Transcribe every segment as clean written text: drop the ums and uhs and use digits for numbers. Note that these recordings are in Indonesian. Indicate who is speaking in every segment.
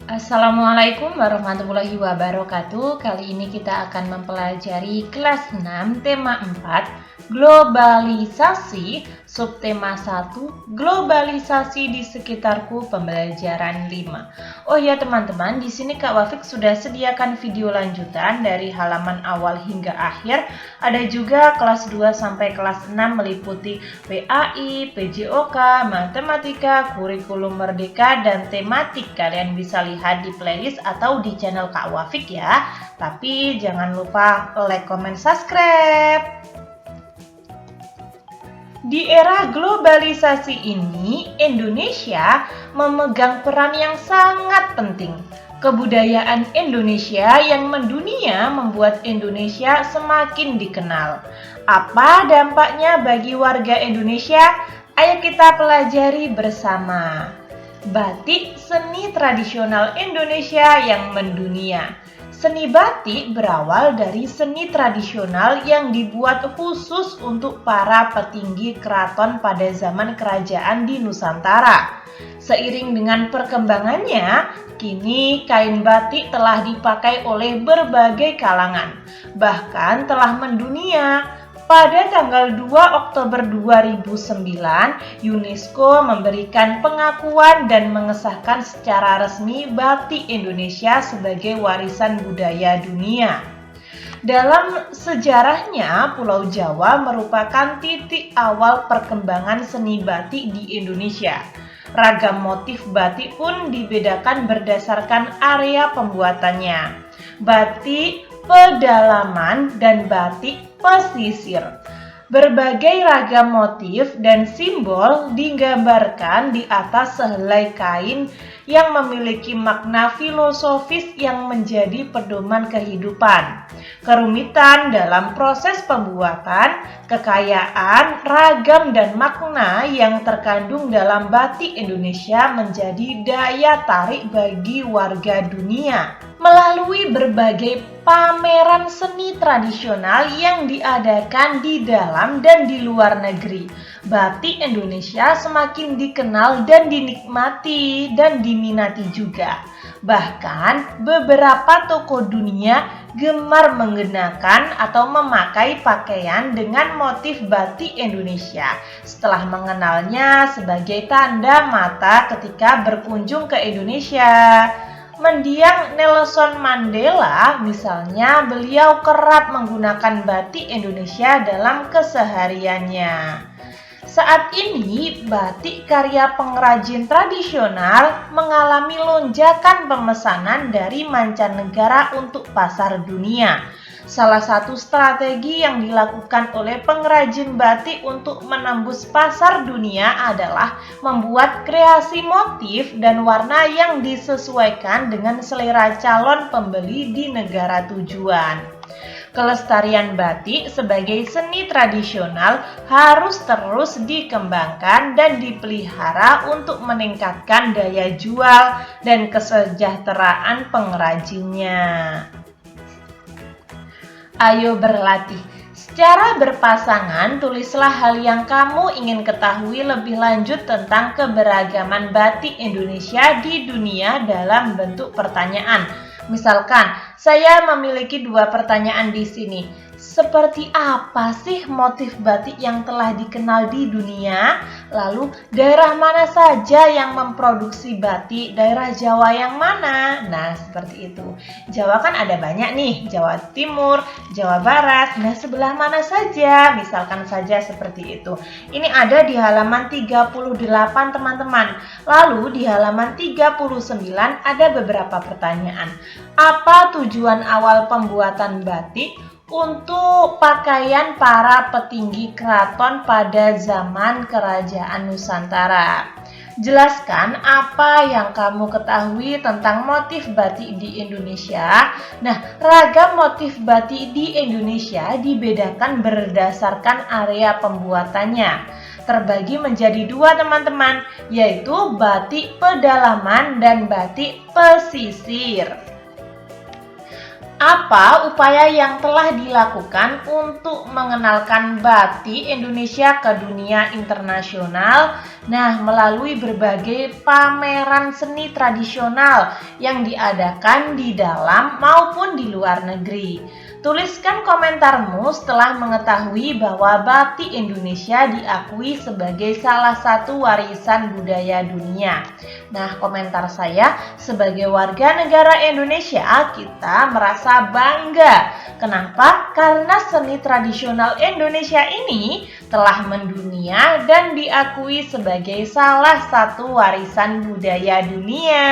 Speaker 1: Assalamualaikum warahmatullahi wabarakatuh. Kali ini kita akan mempelajari kelas 6 tema 4 globalisasi, subtema 1 globalisasi di sekitarku, pembelajaran 5. Oh ya teman-teman, di sini Kak Wafik sudah sediakan video lanjutan dari halaman awal hingga akhir. Ada juga kelas 2 sampai kelas 6 meliputi PAI, PJOK, matematika, kurikulum merdeka, dan tematik. Kalian bisa lihat di playlist atau di channel Kak Wafik ya. Tapi jangan lupa like, comment, subscribe. Di era globalisasi ini, Indonesia memegang peran yang sangat penting. Kebudayaan Indonesia yang mendunia membuat Indonesia semakin dikenal. Apa dampaknya bagi warga Indonesia? Ayo kita pelajari bersama. Batik, seni tradisional Indonesia yang mendunia. Seni batik berawal dari seni tradisional yang dibuat khusus untuk para petinggi keraton pada zaman kerajaan di Nusantara. Seiring dengan perkembangannya, kini kain batik telah dipakai oleh berbagai kalangan, bahkan telah mendunia. Pada tanggal 2 Oktober 2009, UNESCO memberikan pengakuan dan mengesahkan secara resmi batik Indonesia sebagai warisan budaya dunia. Dalam sejarahnya, Pulau Jawa merupakan titik awal perkembangan seni batik di Indonesia. Ragam motif batik pun dibedakan berdasarkan area pembuatannya. Batik pedalaman dan batik pesisir. Berbagai ragam motif dan simbol digambarkan di atas sehelai kain yang memiliki makna filosofis yang menjadi pedoman kehidupan. Kerumitan dalam proses pembuatan, kekayaan, ragam dan makna yang terkandung dalam batik Indonesia menjadi daya tarik bagi warga dunia. Melalui berbagai pameran seni tradisional yang diadakan di dalam dan di luar negeri, batik Indonesia semakin dikenal dan dinikmati dan diminati juga. Bahkan beberapa tokoh dunia gemar mengenakan atau memakai pakaian dengan motif batik Indonesia setelah mengenalnya sebagai tanda mata ketika berkunjung ke Indonesia. Mendiang Nelson Mandela, misalnya, beliau kerap menggunakan batik Indonesia dalam kesehariannya. Saat ini, batik karya pengrajin tradisional mengalami lonjakan pemesanan dari mancanegara untuk pasar dunia. Salah satu strategi yang dilakukan oleh pengrajin batik untuk menembus pasar dunia adalah membuat kreasi motif dan warna yang disesuaikan dengan selera calon pembeli di negara tujuan. Kelestarian batik sebagai seni tradisional harus terus dikembangkan dan dipelihara untuk meningkatkan daya jual dan kesejahteraan pengrajinnya. Ayo berlatih. Secara berpasangan, tulislah hal yang kamu ingin ketahui lebih lanjut tentang keberagaman batik Indonesia di dunia dalam bentuk pertanyaan. Misalkan, saya memiliki 2 pertanyaan di sini. Seperti apa sih motif batik yang telah dikenal di dunia? Lalu, daerah mana saja yang memproduksi batik? Daerah Jawa yang mana? Nah, seperti itu. Jawa kan ada banyak nih, Jawa Timur, Jawa Barat. Nah, sebelah mana saja? Misalkan saja seperti itu. Ini ada di halaman 38, teman-teman. Lalu, di halaman 39 ada beberapa pertanyaan. Apa tujuan awal pembuatan batik? Untuk pakaian para petinggi keraton pada zaman kerajaan Nusantara. Jelaskan apa yang kamu ketahui tentang motif batik di Indonesia. Nah, ragam motif batik di Indonesia dibedakan berdasarkan area pembuatannya. Terbagi menjadi 2, teman-teman, yaitu batik pedalaman dan batik pesisir. Apa upaya yang telah dilakukan untuk mengenalkan batik Indonesia ke dunia internasional? Nah, melalui berbagai pameran seni tradisional yang diadakan di dalam maupun di luar negeri. Tuliskan komentarmu setelah mengetahui bahwa batik Indonesia diakui sebagai salah satu warisan budaya dunia. Nah, komentar saya sebagai warga negara Indonesia, kita merasa bangga. Kenapa? Karena seni tradisional Indonesia ini telah mendunia dan diakui sebagai salah satu warisan budaya dunia.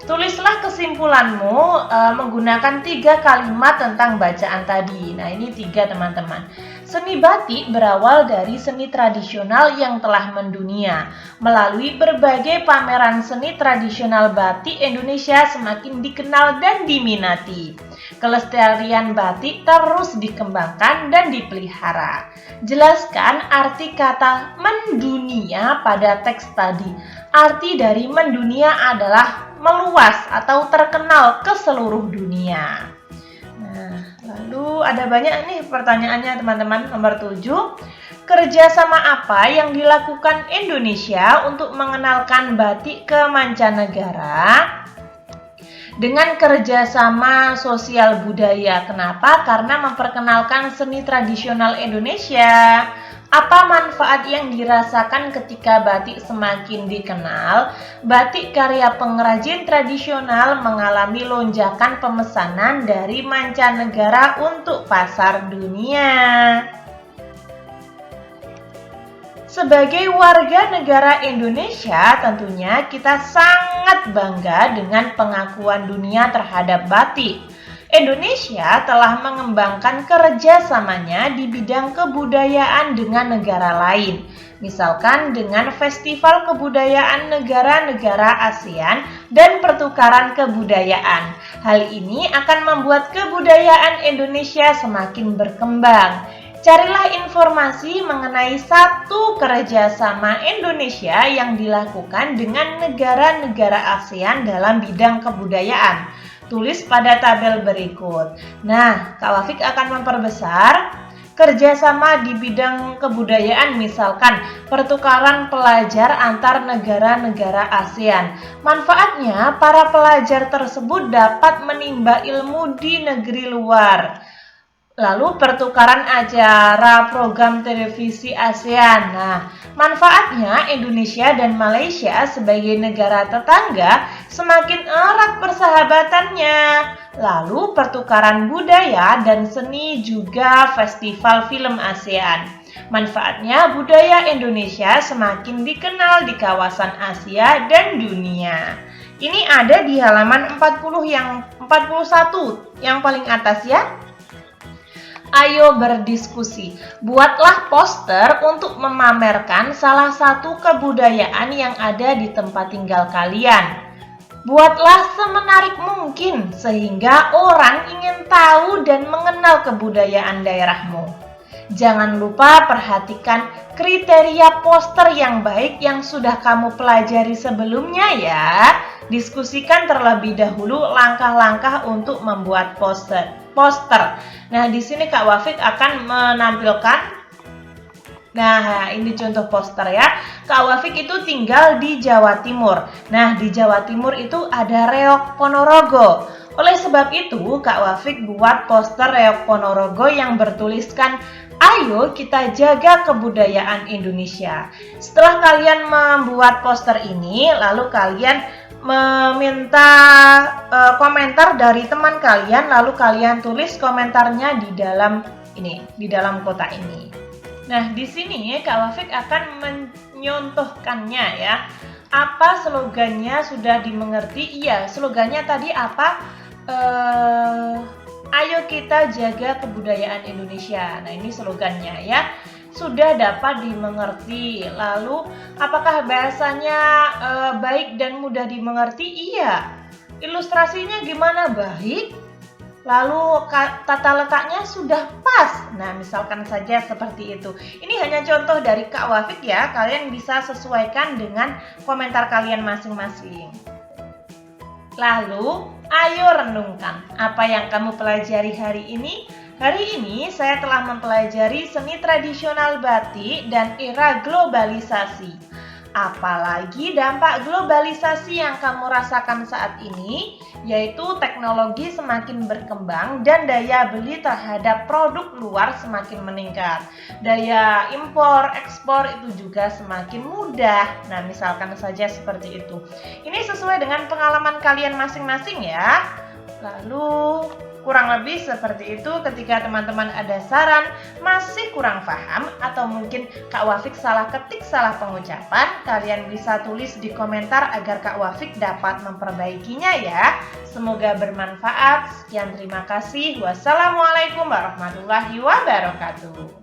Speaker 1: Tulislah kesimpulanmu menggunakan 3 kalimat tentang bacaan tadi. Nah, ini 3 teman-teman. Seni batik berawal dari seni tradisional yang telah mendunia. Melalui berbagai pameran seni tradisional batik, Indonesia semakin dikenal dan diminati. Kelestarian batik terus dikembangkan dan dipelihara. Jelaskan arti kata mendunia pada teks tadi. Arti dari mendunia adalah meluas atau terkenal ke seluruh dunia. Nah, lalu ada banyak nih pertanyaannya teman-teman. Nomor 7, kerjasama apa yang dilakukan Indonesia untuk mengenalkan batik ke mancanegara? Dengan kerjasama sosial budaya. Kenapa? Karena memperkenalkan seni tradisional Indonesia. Apa manfaat yang dirasakan ketika batik semakin dikenal? Batik karya pengrajin tradisional mengalami lonjakan pemesanan dari mancanegara untuk pasar dunia. Sebagai warga negara Indonesia, tentunya kita sangat bangga dengan pengakuan dunia terhadap batik. Indonesia telah mengembangkan kerjasamanya di bidang kebudayaan dengan negara lain, misalkan dengan Festival Kebudayaan Negara-negara ASEAN dan pertukaran kebudayaan. Hal ini akan membuat kebudayaan Indonesia semakin berkembang. Carilah informasi mengenai satu kerjasama Indonesia yang dilakukan dengan negara-negara ASEAN dalam bidang kebudayaan. Tulis pada tabel berikut. Nah, Kak Wafik akan memperbesar kerjasama di bidang kebudayaan, misalkan pertukaran pelajar antar negara-negara ASEAN. Manfaatnya, para pelajar tersebut dapat menimba ilmu di negeri luar. Lalu pertukaran acara program televisi ASEAN. Nah, manfaatnya Indonesia dan Malaysia sebagai negara tetangga semakin erat persahabatannya. Lalu pertukaran budaya dan seni juga festival film ASEAN. Manfaatnya budaya Indonesia semakin dikenal di kawasan Asia dan dunia. Ini ada di halaman 41 yang paling atas ya. Ayo berdiskusi. Buatlah poster untuk memamerkan salah satu kebudayaan yang ada di tempat tinggal kalian. Buatlah semenarik mungkin sehingga orang ingin tahu dan mengenal kebudayaan daerahmu. Jangan lupa perhatikan kriteria poster yang baik yang sudah kamu pelajari sebelumnya ya. Diskusikan terlebih dahulu langkah-langkah untuk membuat poster. Nah, di sini Kak Wafik akan menampilkan. Nah, ini contoh poster ya. Kak Wafik itu tinggal di Jawa Timur. Nah, di Jawa Timur itu ada Reok Ponorogo. Oleh sebab itu, Kak Wafik buat poster Reok Ponorogo yang bertuliskan, "Ayo kita jaga kebudayaan Indonesia." Setelah kalian membuat poster ini, lalu kalian meminta komentar dari teman kalian, lalu kalian tulis komentarnya di dalam kotak ini. Nah, di sini Kak Wafik akan menyontohkannya ya. Apa slogannya sudah dimengerti? Iya, slogannya tadi apa? Ayo kita jaga kebudayaan Indonesia. Nah, ini slogannya ya. Sudah dapat dimengerti. Lalu, apakah bahasanya baik dan mudah dimengerti? Iya. Ilustrasinya gimana? Baik. Lalu tata letaknya sudah pas. Nah, misalkan saja seperti itu. Ini hanya contoh dari Kak Wafik ya. Kalian bisa sesuaikan dengan komentar kalian masing-masing. Lalu, ayo renungkan apa yang kamu pelajari hari ini. Hari ini saya telah mempelajari seni tradisional batik dan era globalisasi. Apalagi dampak globalisasi yang kamu rasakan saat ini, yaitu teknologi semakin berkembang dan daya beli terhadap produk luar semakin meningkat. Daya impor, ekspor itu juga semakin mudah. Nah, misalkan saja seperti itu. Ini sesuai dengan pengalaman kalian masing-masing ya. Lalu kurang lebih seperti itu. Ketika teman-teman ada saran, masih kurang paham, atau mungkin Kak Wafik salah ketik, salah pengucapan, kalian bisa tulis di komentar agar Kak Wafik dapat memperbaikinya ya. Semoga bermanfaat. Sekian, terima kasih. Wassalamualaikum warahmatullahi wabarakatuh.